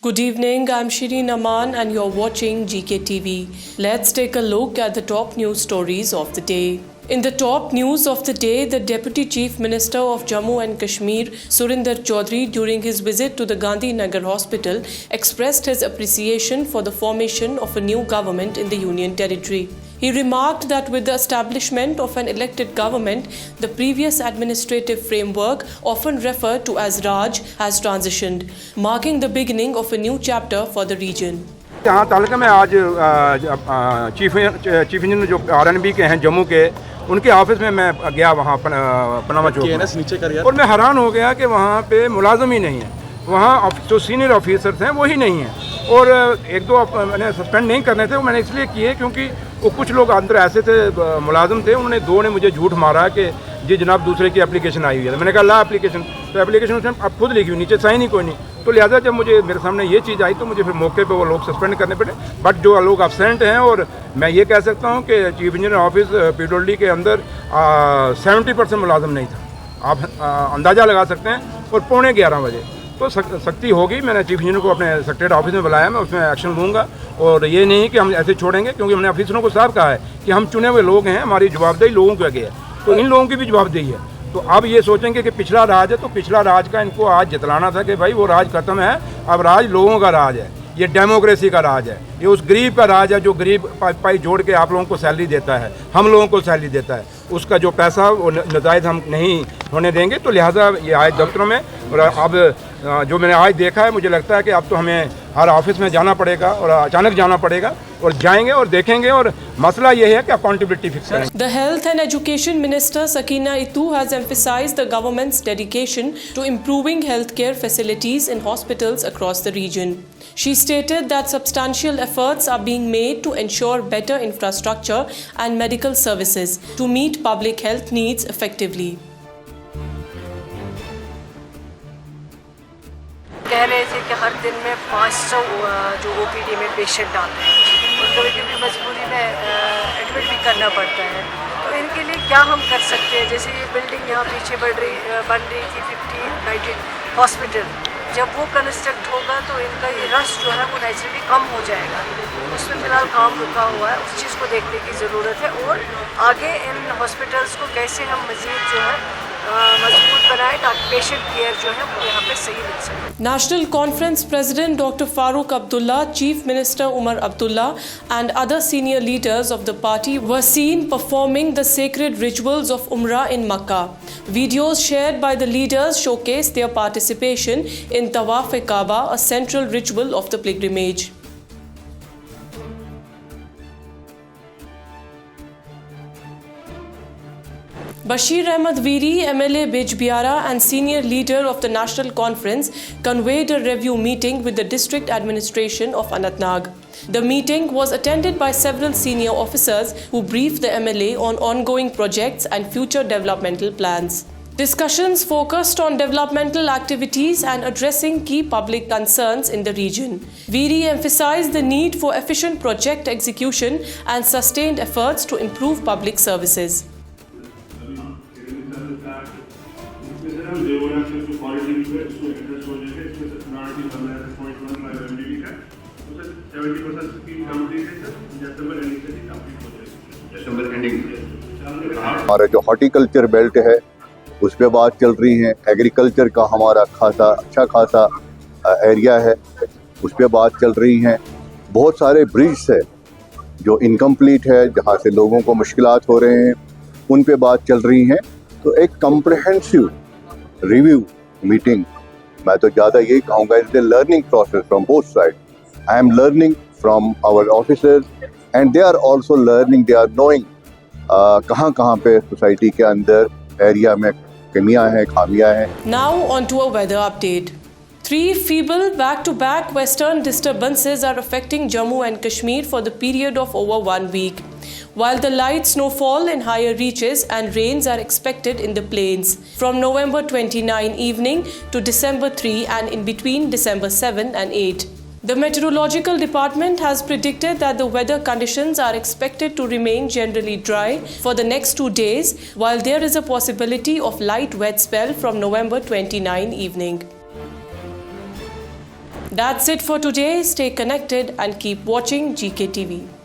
Good evening, I'm Shireen Aman and you're watching GKTV. Let's take a look at the top news stories of the day. In the top news of the day, the Deputy Chief Minister of Jammu and Kashmir, Surinder Chaudhary, during his visit to the Gandhinagar Hospital, expressed his appreciation for the formation of a new government in the Union Territory. He remarked that with the establishment of an elected government, the previous administrative framework, often referred to as Raj, has transitioned, marking the beginning of a new chapter for the region. यहाँ तालुका में आज chief engineer जो RNB के हैं जम्मू के, उनके office में मैं गया वहाँ पनामा चौक में, और मैं हैरान हो गया कि वहाँ पे मुलाजिम ही नहीं है। वहाँ जो सीनियर ऑफिसर्स हैं वही नहीं हैं, और एक दो मैंने सस्पेंड नहीं करने थे, वो मैंने इसलिए किए क्योंकि वो कुछ लोग अंदर ऐसे थे मुलाजिम थे, उन्होंने दो ने मुझे झूठ मारा कि जी जनाब दूसरे की एप्लीकेशन आई हुई है। मैंने कहा ला एप्लीकेशन, तो एप्लीकेशन उसने अब खुद लिखी हुई, नीचे साइन ही कोई नहीं। तो लिहाजा जब मुझे मेरे सामने ये चीज़ आई तो मुझे फिर मौके पे वो लोग सस्पेंड करने पड़े। बट जो लोग अब्सेंट हैं, और मैं ये कह सकता हूँ कि चीफ इंजीनियर ऑफिस PWD के अंदर 70% मुलाजिम नहीं था, आप अंदाज़ा लगा सकते हैं। और 11:15 बजे तो सख्ती होगी। मैंने चीफ इंजीनियर को अपने सेक्रेटरीट ऑफिस में बुलाया, मैं उसमें एक्शन लूँगा। और ये नहीं कि हम ऐसे छोड़ेंगे, क्योंकि हमने ऑफिसरों को साफ कहा है कि हम चुने हुए लोग हैं, हमारी जवाबदेही लोगों के आगे है, तो इन लोगों की भी जवाबदेही है। तो अब ये सोचेंगे कि पिछला राज है, तो पिछला राज का इनको आज जतलाना था कि भाई वो राज खत्म है, अब राज लोगों का राज है, ये डेमोक्रेसी का राज है, ये उस गरीब का राज है जो गरीब पाई जोड़ के आप लोगों को सैलरी देता है, हम लोगों को सैलरी देता है, उसका जो पैसा वो नजायज़ हम नहीं होने देंगे। तो लिहाजा ये आए दफ्तरों में, और अब जो मैंने आज देखा है, मुझे लगता है कि अब तो हमें हर ऑफिस में जाना पड़ेगा, और अचानक जाना पड़ेगा, और जाएंगे और देखेंगे, और मसला ये है कि अकाउंटेबिलिटी फिक्स करेंगे। The Health and Education Minister Sakina Ittu has emphasized the government's dedication to improving healthcare facilities in hospitals across the region. She stated that substantial efforts are being made to ensure better infrastructure and medical services to meet public health needs effectively. कह रहे थे कि हर दिन में 500 जो OPD में patient आते हैं, और कभी कभी मजबूरी में एडमिट भी करना पड़ता है। तो इनके लिए क्या हम कर सकते हैं? जैसे ये बिल्डिंग यहाँ पीछे बन रही थी 50-90 हॉस्पिटल, जब वो कंस्ट्रक्ट होगा तो इनका ये रश जो है वो नेचुरली कम हो जाएगा। उसमें फ़िलहाल काम रुका हुआ है, उस चीज़ को देखने की ज़रूरत है, और आगे इन हॉस्पिटल्स को कैसे हम मज़ीद जो है मजबूत बनाए ताकि पेशेंट केयर जो है वो यहाँ पे सही मिल सके। National Conference President Dr. Farooq Abdullah, Chief Minister Umar Abdullah and other senior leaders of the party were seen performing the sacred rituals of Umrah in Makkah. Videos shared by the leaders showcased their participation in Tawaf-e-Kaaba, a central ritual of the pilgrimage. Bashir Ahmed Veeri, MLA Bijbiara and senior leader of the National Conference, convened a review meeting with the district administration of Anantnag. The meeting was attended by several senior officers who briefed the MLA on ongoing projects and future developmental plans. Discussions focused on developmental activities and addressing key public concerns in the region. Veeri emphasized the need for efficient project execution and sustained efforts to improve public services. हमारा जो horticulture belt है उस पर बात चल रही है, agriculture का हमारा अच्छा खासा एरिया है, उस पर बात चल रही है। बहुत सारे ब्रिज है जो इनकम्प्लीट है, जहाँ से लोगों को मुश्किलात हो रहे हैं, उन पे बात चल रही है। तो एक कम्प्रहेंसिव रिव्यू मीटिंग, मैं तो ज़्यादा यही कहूँगा, it's the learning process from both side. I am learning from our officers and they are also learning, they are knowing कहाँ पे सोसाइटी के अंदर एरिया में कमियां हैं, खामियां हैं। Now on to a weather update. 3 feeble back-to-back western disturbances are affecting Jammu and Kashmir for the period of over 1 week. While the light snowfall in higher reaches and rains are expected in the plains from November 29 evening to December 3 and in between December 7 and 8. The Meteorological Department has predicted that the weather conditions are expected to remain generally dry for the next 2 days, while there is a possibility of light wet spell from November 29 evening. That's it for today. Stay connected and keep watching GKTV.